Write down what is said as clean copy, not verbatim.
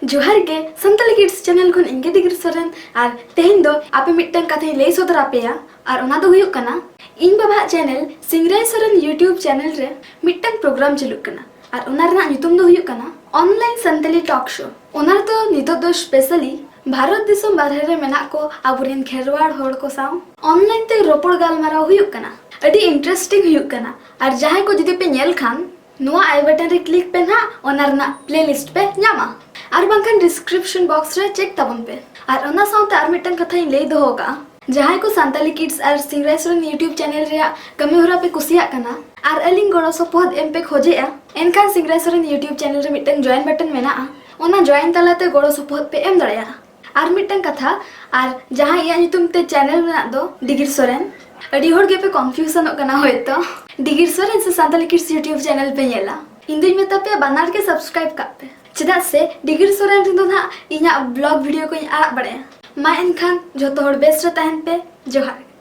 जोहार के Santali kids channel खन इंगे दिगिर सोरेन और तेहेन दो आपे मिट्टन कथे लई सदर आपेया और ओना दो हुयुक कना इन बाबा चैनल सिंगराय सोरेन यूट्यूब चैनल रे मिट्टन प्रोग्राम चलुक कना और ओना रना नितुम दो हुयुक कना ऑनलाइन संताली टॉक शो ओना तो नितो दो स्पेशली भारत दिसम बाहर रे मेना को आबुरेन खेरवाड़ होड़ को साव ऑनलाइन ते रोपड़ गालमाराव हुयुक कना अडी इंटरेस्टिंग हुयुक कना और जहां को जदि पे नेल खान नुआ आई बटन रे क्लिक पे ना ओना रना प्लेलिस्ट पे न्यामा और बांकन डिस्क्रिप्शन बॉक्स रे चेक तबन पे और ओना साउते और मिटन कथा इन लई दोहोगा जहां को संताली किड्स और सिंगराय सोरेन यूट्यूब चैनल रे कमी होरा पे कुसिया कना और अलिंग गोड़ो सपोहद एम पे खोजेआ एनखान सिंगराय सोरेन यूट्यूब चैनल रे मिटन जॉइन बटन मेना ओना जॉइन तलाते गोड़ो सपोहद पे एम दड़या और मिटन कथा और जहां इया नितुम ते चैनल मेना दो डिगिर सोरेन अडी होड़ के पे कंफ्यूजन कना होयतो डिगिर सोरेन से संताली किड्स यूट्यूब चैनल पे येला इंदुई मेता पे बनार के सब्सक्राइब का पे चेदा से डिगिर सोरेन रे दो ना इना ब्लॉग वीडियो को आड़ा बड़े मा एनखान जो तो बेस्ट रहता है पे जोहार।